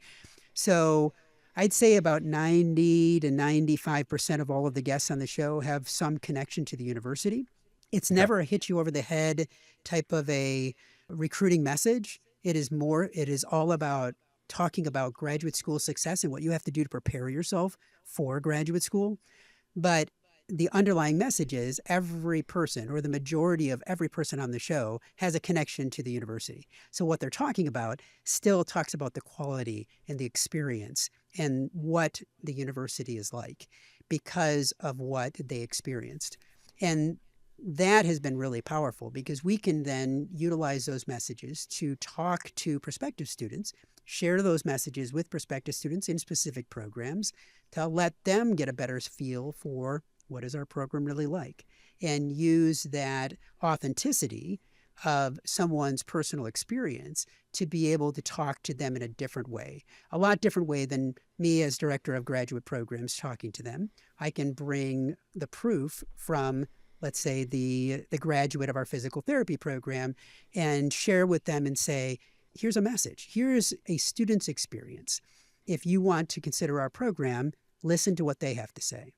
So I'd say about 90 to 95% of all of the guests on the show have some connection to the university. It's never a hit you over the head type of a recruiting message. It is all about talking about graduate school success and what you have to do to prepare yourself for graduate school. But the underlying message is every person, or the majority of every person on the show, has a connection to the university. So what they're talking about still talks about the quality and the experience and what the university is like because of what they experienced. And that has been really powerful because we can then utilize those messages to talk to prospective students, share those messages with prospective students in specific programs to let them get a better feel for what is our program really like, and use that authenticity of someone's personal experience to be able to talk to them in a different way, a lot different way than me as director of graduate programs talking to them. I can bring the proof from, let's say, the graduate of our physical therapy program and share with them and say, here's a message. Here's a student's experience. If you want to consider our program, listen to what they have to say.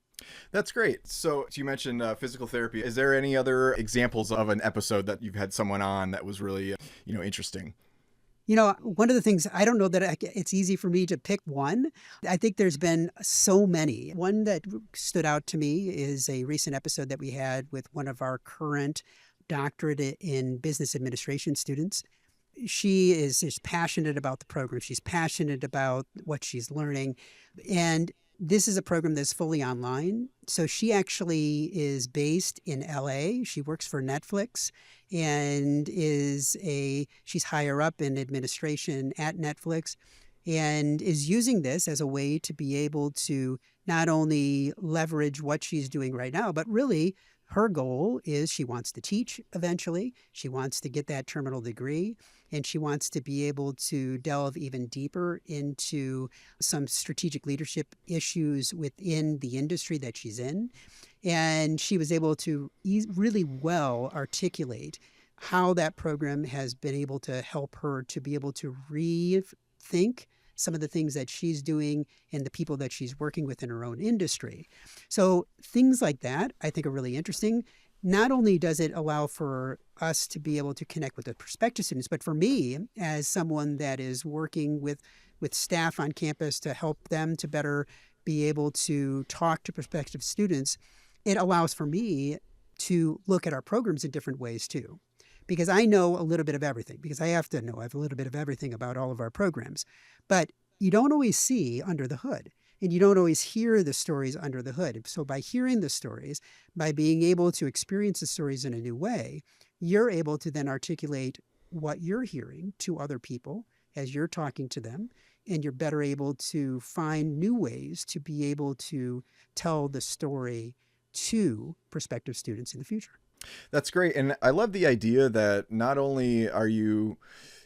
That's great. So you mentioned physical therapy. Is there any other examples of an episode that you've had someone on that was really, interesting? One of the things, I don't know that it's easy for me to pick one. I think there's been so many. One that stood out to me is a recent episode that we had with one of our current doctorate in business administration students. She is passionate about the program. She's passionate about what she's learning. And this is a program that's fully online. So she actually is based in LA. She works for Netflix and she's higher up in administration at Netflix and is using this as a way to be able to not only leverage what she's doing right now, but really her goal is she wants to teach eventually. She wants to get that terminal degree, and she wants to be able to delve even deeper into some strategic leadership issues within the industry that she's in. And she was able to really well articulate how that program has been able to help her to be able to rethink some of the things that she's doing and the people that she's working with in her own industry. So things like that I think are really interesting. Not only does it allow for us to be able to connect with the prospective students, but for me, as someone that is working with staff on campus to help them to better be able to talk to prospective students, it allows for me to look at our programs in different ways too. Because I know a little bit of everything, because I have to know I have a little bit of everything about all of our programs. But you don't always see under the hood, and you don't always hear the stories under the hood. So by hearing the stories, by being able to experience the stories in a new way, you're able to then articulate what you're hearing to other people as you're talking to them, and you're better able to find new ways to be able to tell the story to prospective students in the future. That's great. And I love the idea that not only are you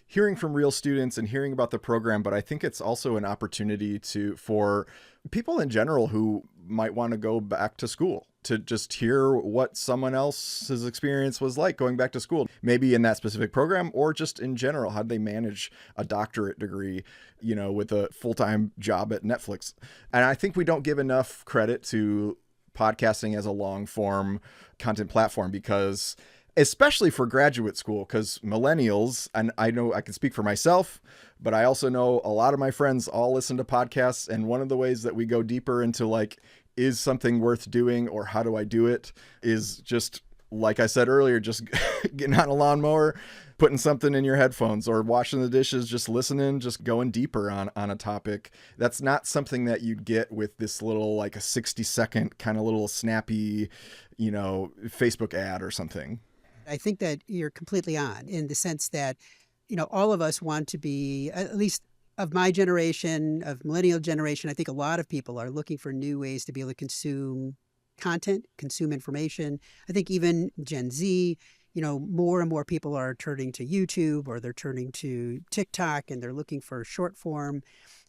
hearing from real students and hearing about the program, but I think it's also an opportunity for people in general who might want to go back to school to just hear what someone else's experience was like going back to school, maybe in that specific program or just in general. How do they manage a doctorate degree, with a full-time job at Netflix? And I think we don't give enough credit to podcasting as a long form content platform, because especially for graduate school, because millennials, and I know I can speak for myself, but I also know a lot of my friends all listen to podcasts. And one of the ways that we go deeper into is something worth doing or how do I do it is just, like I said earlier, just getting on a lawnmower, putting something in your headphones or washing the dishes, just listening, just going deeper on a topic. That's not something that you'd get with this little, a 60-second kind of little snappy, Facebook ad or something. I think that you're completely on in the sense that, all of us want to be, at least of my generation, of millennial generation, I think a lot of people are looking for new ways to be able to consume content, consume information. I think even Gen Z more and more people are turning to YouTube or they're turning to TikTok and they're looking for short form.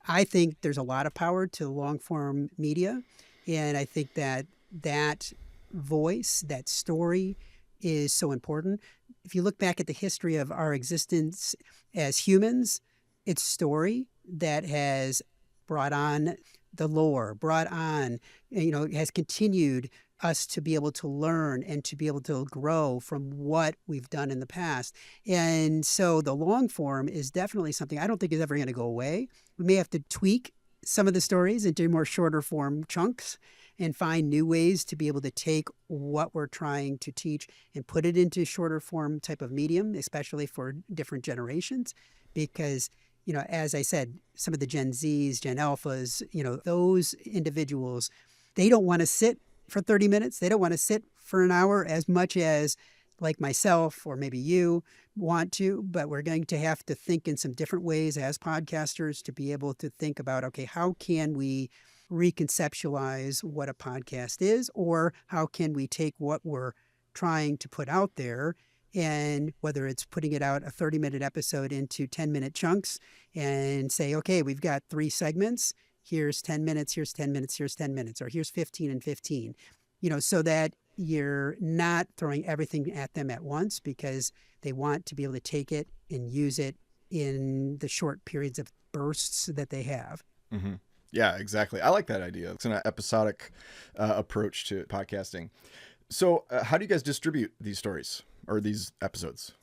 I think there's a lot of power to long form media. And I think that voice, that story is so important. If you look back at the history of our existence as humans, it's story that has brought on the lore, brought on, has continued us to be able to learn and to be able to grow from what we've done in the past. And so the long form is definitely something I don't think is ever going to go away. We may have to tweak some of the stories into more shorter form chunks and find new ways to be able to take what we're trying to teach and put it into shorter form type of medium, especially for different generations. Because, as I said, some of the Gen Zs, Gen Alphas, those individuals, they don't want to sit for 30 minutes. They don't want to sit for an hour as much as like myself or maybe you want to, but we're going to have to think in some different ways as podcasters to be able to think about, okay, how can we reconceptualize what a podcast is, or how can we take what we're trying to put out there, and whether it's putting it out a 30-minute episode into 10-minute chunks and say, okay, we've got 3 segments. Here's 10 minutes, here's 10 minutes, here's 10 minutes, or here's 15 and 15, so that you're not throwing everything at them at once because they want to be able to take it and use it in the short periods of bursts that they have. Mm-hmm. Yeah, exactly. I like that idea. It's an episodic approach to podcasting. So how do you guys distribute these stories or these episodes?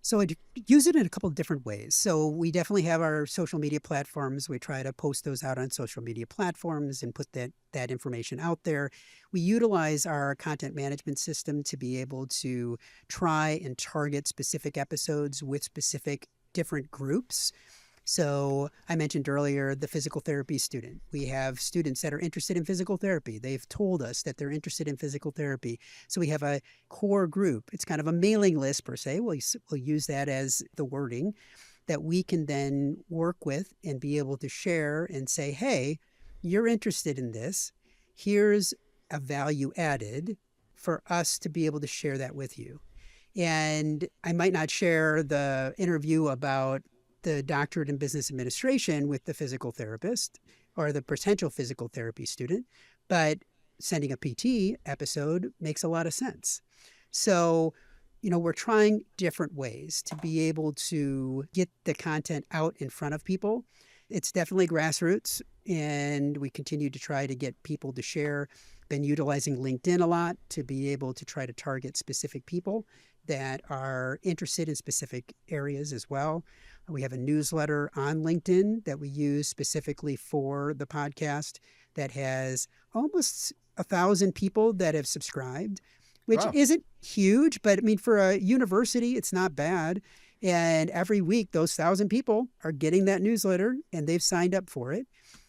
So I use it in a couple of different ways. So we definitely have our social media platforms. We try to post those out on social media platforms and put that information out there. We utilize our content management system to be able to try and target specific episodes with specific different groups. So I mentioned earlier the physical therapy student. We have students that are interested in physical therapy. They've told us that they're interested in physical therapy. So we have a core group. It's kind of a mailing list per se. We'll use that as the wording that we can then work with and be able to share and say, hey, you're interested in this. Here's a value added for us to be able to share that with you. And I might not share the interview about the doctorate in business administration with the physical therapist or the potential physical therapy student, but sending a PT episode makes a lot of sense. So, we're trying different ways to be able to get the content out in front of people. It's definitely grassroots, and we continue to try to get people to share. Been utilizing LinkedIn a lot to be able to try to target specific people that are interested in specific areas as well. We have a newsletter on LinkedIn that we use specifically for the podcast that has almost 1,000 people that have subscribed, which Wow. isn't huge, but I mean, for a university, it's not bad. And every week, those 1,000 people are getting that newsletter and they've signed up for it.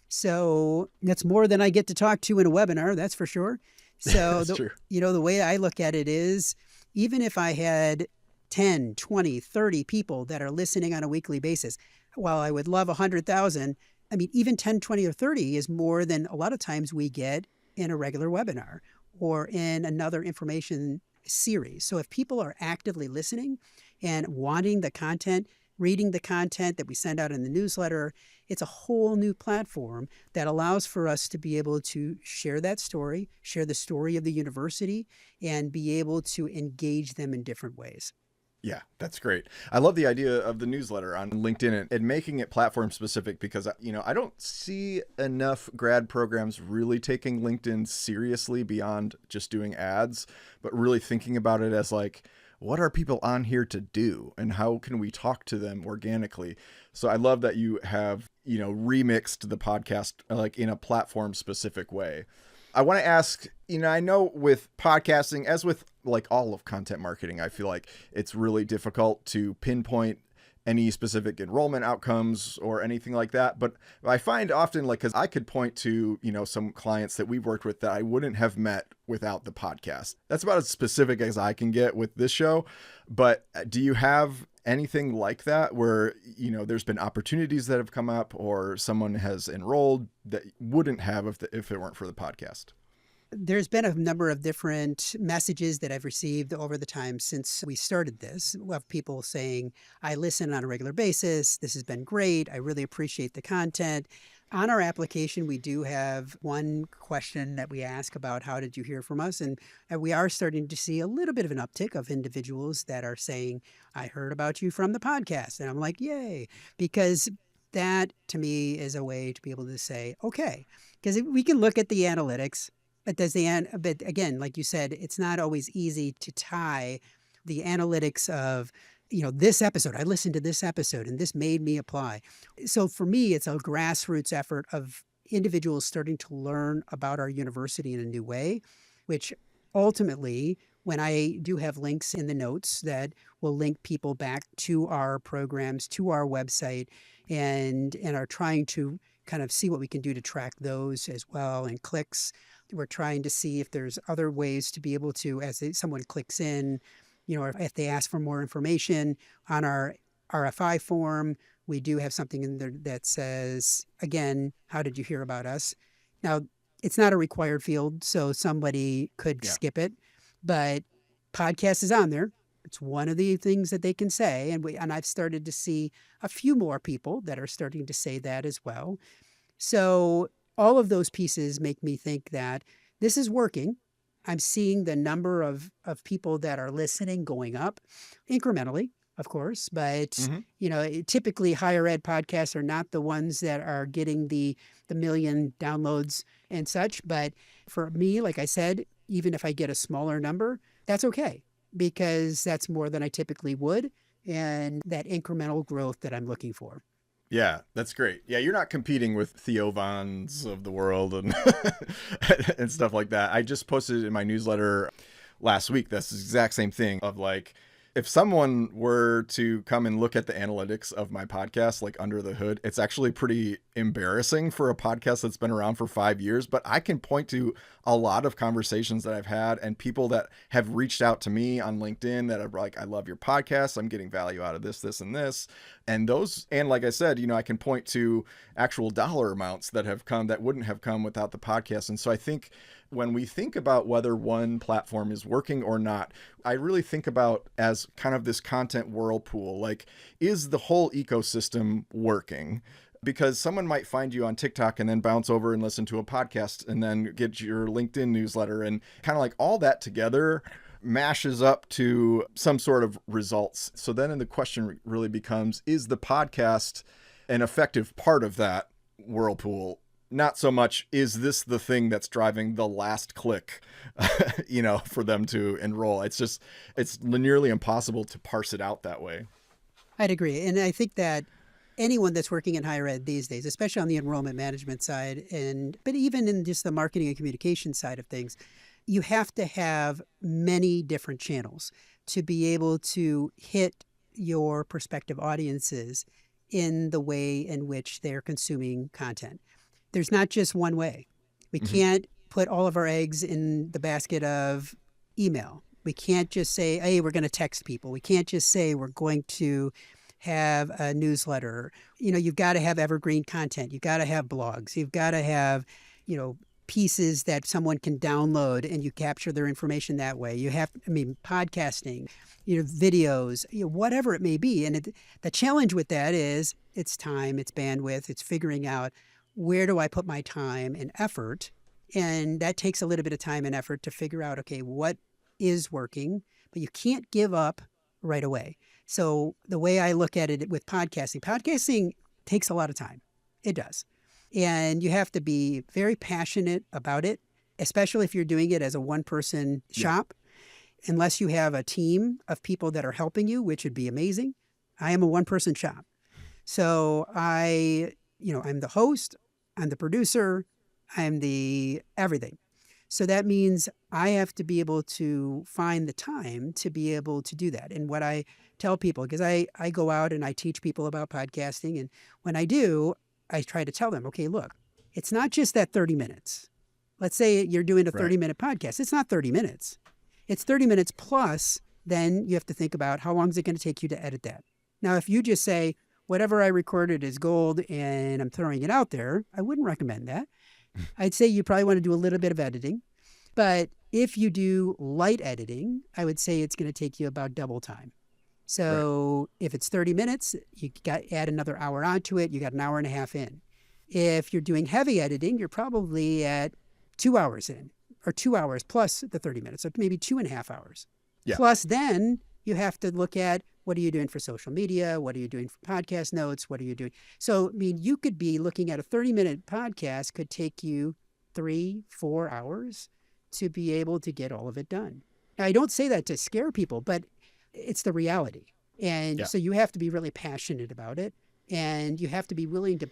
So that's more than I get to talk to in a webinar, that's for sure. So, That's true. the way I look at it is, even if I had 10, 20, 30 people that are listening on a weekly basis, while I would love 100,000, I mean, even 10, 20, or 30 is more than a lot of times we get in a regular webinar or in another information series. So if people are actively listening and wanting the content, reading the content that we send out in the newsletter, it's a whole new platform that allows for us to be able to share that story, share the story of the university, and be able to engage them in different ways. Yeah, that's great. I love the idea of the newsletter on LinkedIn and making it platform specific because, I don't see enough grad programs really taking LinkedIn seriously beyond just doing ads, but really thinking about it as like, what are people on here to do and how can we talk to them organically? So I love that you have, remixed the podcast like in a platform specific way. I want to ask, I know with podcasting, as with like all of content marketing, I feel like it's really difficult to pinpoint any specific enrollment outcomes or anything like that. But I find often, like, because I could point to, some clients that we've worked with that I wouldn't have met without the podcast. That's about as specific as I can get with this show. But do you have anything like that where, there's been opportunities that have come up or someone has enrolled that wouldn't have if it weren't for the podcast? There's been a number of different messages that I've received over the time since we started this, of people saying, I listen on a regular basis. This has been great. I really appreciate the content. On our application, we do have one question that we ask about how did you hear from us? And we are starting to see a little bit of an uptick of individuals that are saying, I heard about you from the podcast. And I'm like, yay, because that to me is a way to be able to say, okay, because we can look at the analytics, but but again, like you said, it's not always easy to tie the analytics of, this episode, I listened to this episode and this made me apply. So for me, it's a grassroots effort of individuals starting to learn about our university in a new way, which ultimately, when I do have links in the notes that will link people back to our programs, to our website, and are trying to kind of see what we can do to track those as well, and clicks. We're trying to see if there's other ways to be able to, as someone clicks in, or if they ask for more information on our RFI form, we do have something in there that says, again, how did you hear about us? Now, it's not a required field, so somebody could skip it, but podcast is on there. It's one of the things that they can say. And I've started to see a few more people that are starting to say that as well. So all of those pieces make me think that this is working. I'm seeing the number of people that are listening going up incrementally, of course, but typically higher ed podcasts are not the ones that are getting the million downloads and such. But for me, like I said, even if I get a smaller number, that's okay, because that's more than I typically would, and that incremental growth that I'm looking for. Yeah, that's great. Yeah, you're not competing with Theo Vons of the world and and stuff like that. I just posted in my newsletter last week that's the exact same thing of like, if someone were to come and look at the analytics of my podcast, like under the hood, it's actually pretty embarrassing for a podcast that's been around for 5 years. But I can point to a lot of conversations that I've had and people that have reached out to me on LinkedIn that are like, I love your podcast. I'm getting value out of this, this, and this. And those, and like I said, I can point to actual dollar amounts that have come that wouldn't have come without the podcast. And so I think when we think about whether one platform is working or not, I really think about as kind of this content whirlpool, like, is the whole ecosystem working? Because someone might find you on TikTok and then bounce over and listen to a podcast and then get your LinkedIn newsletter, and kind of like all that together mashes up to some sort of results. So then the question really becomes, is the podcast an effective part of that whirlpool? Not so much, is this the thing that's driving the last click, for them to enroll? It's nearly impossible to parse it out that way. I'd agree. And I think that anyone that's working in higher ed these days, especially on the enrollment management side, but even in just the marketing and communication side of things, you have to have many different channels to be able to hit your prospective audiences in the way in which they're consuming content. There's not just one way. We can't put all of our eggs in the basket of email. We can't just say, hey, we're going to text people. We can't just say we're going to have a newsletter. You've got to have evergreen content. You've got to have blogs. You've got to have, pieces that someone can download and you capture their information that way. You have, podcasting, videos, whatever it may be. And the challenge with that is it's time, it's bandwidth, it's figuring out, where do I put my time and effort? And that takes a little bit of time and effort to figure out, okay, what is working, but you can't give up right away. So the way I look at it with podcasting takes a lot of time. It does. And you have to be very passionate about it, especially if you're doing it as a one-person shop, unless you have a team of people that are helping you, which would be amazing. I am a one-person shop. So I'm the host, I'm the producer, I'm the everything. So that means I have to be able to find the time to be able to do that. And what I tell people, because I go out and I teach people about podcasting, and when I do, I try to tell them, okay, look, it's not just that 30 minutes. Let's say you're doing a 30-minute podcast. It's not 30 minutes. It's 30 minutes plus, then you have to think about how long is it going to take you to edit that. Now, if you just say, whatever I recorded is gold and I'm throwing it out there, I wouldn't recommend that. I'd say you probably want to do a little bit of editing. But if you do light editing, I would say it's going to take you about double time. So if it's 30 minutes, you got add another hour onto it. You got an hour and a half in. If you're doing heavy editing, you're probably at 2 hours in, or 2 hours plus the 30 minutes, so maybe 2.5 hours. Yeah. Plus then you have to look at what are you doing for social media? What are you doing for podcast notes? What are you doing? So, I mean, you could be looking at a 30-minute podcast could take you 3-4 hours to be able to get all of it done. Now, I don't say that to scare people, but it's the reality. And so you have to be really passionate about it. And you have to be willing to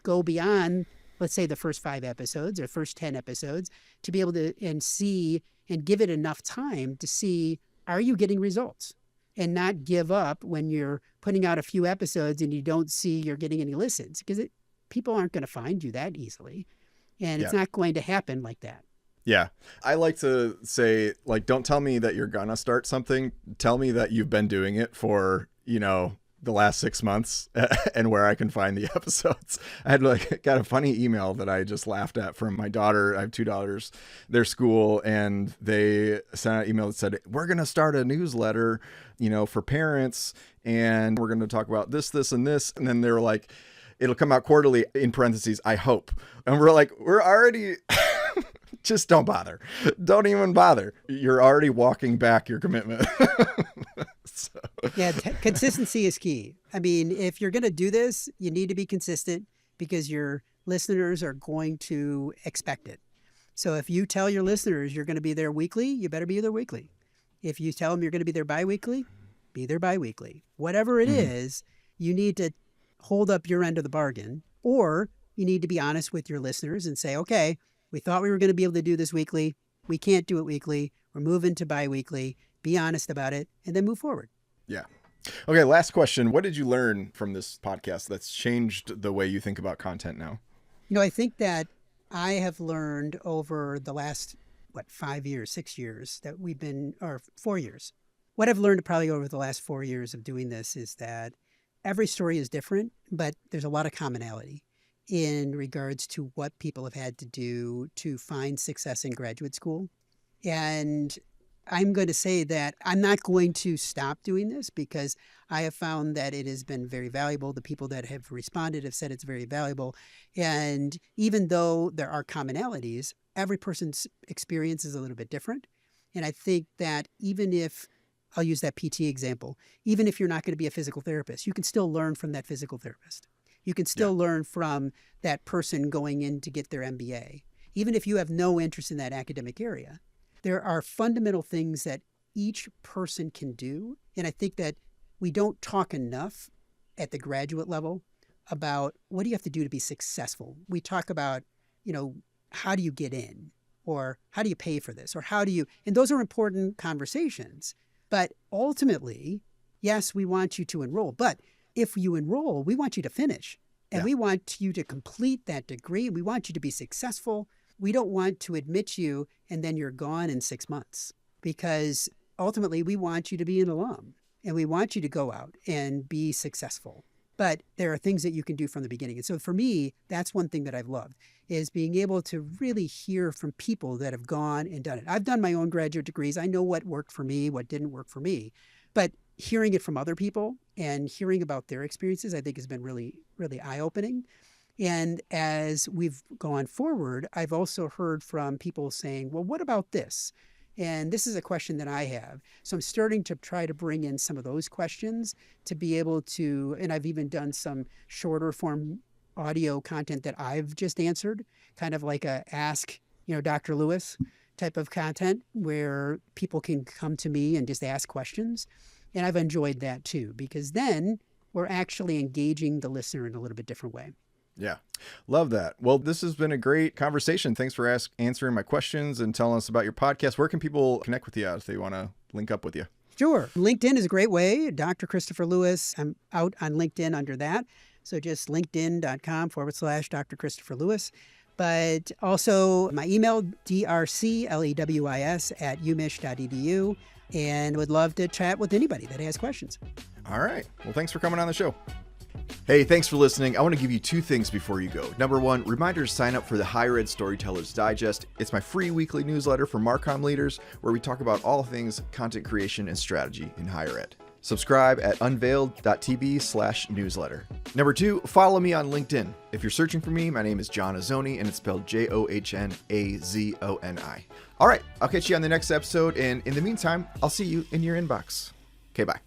go beyond, let's say, the first 5 episodes or first 10 episodes to be able to and see and give it enough time to see, are you getting results? And not give up when you're putting out a few episodes and you don't see you're getting any listens, because people aren't going to find you that easily. And it's not going to happen like that. Yeah. I like to say, like, don't tell me that you're going to start something. Tell me that you've been doing it for, the last 6 months and where I can find the episodes. I had got a funny email that I just laughed at from my daughter. I have 2 daughters, their school, and they sent out an email that said, we're going to start a newsletter, for parents, and we're going to talk about this, this, and this. And then they were like, it'll come out quarterly, in parentheses, I hope. And we're like, we're already... Just don't bother. Don't even bother. You're already walking back your commitment. Yeah, consistency is key. I mean, if you're going to do this, you need to be consistent because your listeners are going to expect it. So if you tell your listeners you're going to be there weekly, you better be there weekly. If you tell them you're going to be there biweekly, be there biweekly. Whatever it is, you need to hold up your end of the bargain, or you need to be honest with your listeners and say, okay, we thought we were going to be able to do this weekly. We can't do it weekly. We're moving to biweekly. Be honest about it, and then move forward. Yeah. Okay, last question. What did you learn from this podcast that's changed the way you think about content now? I think that I have learned over the last, 5 years, 6 years that we've been, or 4 years. What I've learned probably over the last 4 years of doing this is that every story is different, but there's a lot of commonality in regards to what people have had to do to find success in graduate school. And I'm going to say that I'm not going to stop doing this because I have found that it has been very valuable. The people that have responded have said it's very valuable. And even though there are commonalities, every person's experience is a little bit different. And I think that even if, I'll use that PT example, even if you're not going to be a physical therapist, you can still learn from that physical therapist. You can still learn from that person going in to get their MBA. Even if you have no interest in that academic area, there are fundamental things that each person can do. And I think that we don't talk enough at the graduate level about what do you have to do to be successful. We talk about, how do you get in, or how do you pay for this, or how do you, and those are important conversations. But ultimately, yes, we want you to enroll, but if you enroll, we want you to finish, and we want you to complete that degree. We want you to be successful. We don't want to admit you and then you're gone in 6 months, because ultimately we want you to be an alum and we want you to go out and be successful. But there are things that you can do from the beginning. And so for me, that's one thing that I've loved, is being able to really hear from people that have gone and done it. I've done my own graduate degrees. I know what worked for me, what didn't work for me. But hearing it from other people and hearing about their experiences, I think has been really, really eye-opening. And as we've gone forward, I've also heard from people saying, well, what about this? And this is a question that I have. So I'm starting to try to bring in some of those questions to be able to, and I've even done some shorter form audio content that I've just answered, kind of like a ask, Dr. Lewis type of content where people can come to me and just ask questions. And I've enjoyed that too, because then we're actually engaging the listener in a little bit different way. Yeah. Love that. Well, this has been a great conversation. Thanks for answering my questions and telling us about your podcast. Where can people connect with you if they want to link up with you? Sure. LinkedIn is a great way. Dr. Christopher Lewis. I'm out on LinkedIn under that. So just linkedin.com/Dr. Christopher Lewis. But also my email, drclewis@umich.edu. And would love to chat with anybody that has questions. All right. Well, thanks for coming on the show. Hey, thanks for listening. I want to give you 2 things before you go. Number 1, reminder to sign up for the Higher Ed Storytellers Digest. It's my free weekly newsletter for Marcom leaders where we talk about all things content creation and strategy in higher ed. Subscribe at unveiled.tv/newsletter. Number 2, follow me on LinkedIn. If you're searching for me, my name is John Azzoni, and it's spelled Johnazoni. All right, I'll catch you on the next episode, and in the meantime, I'll see you in your inbox. Okay, bye.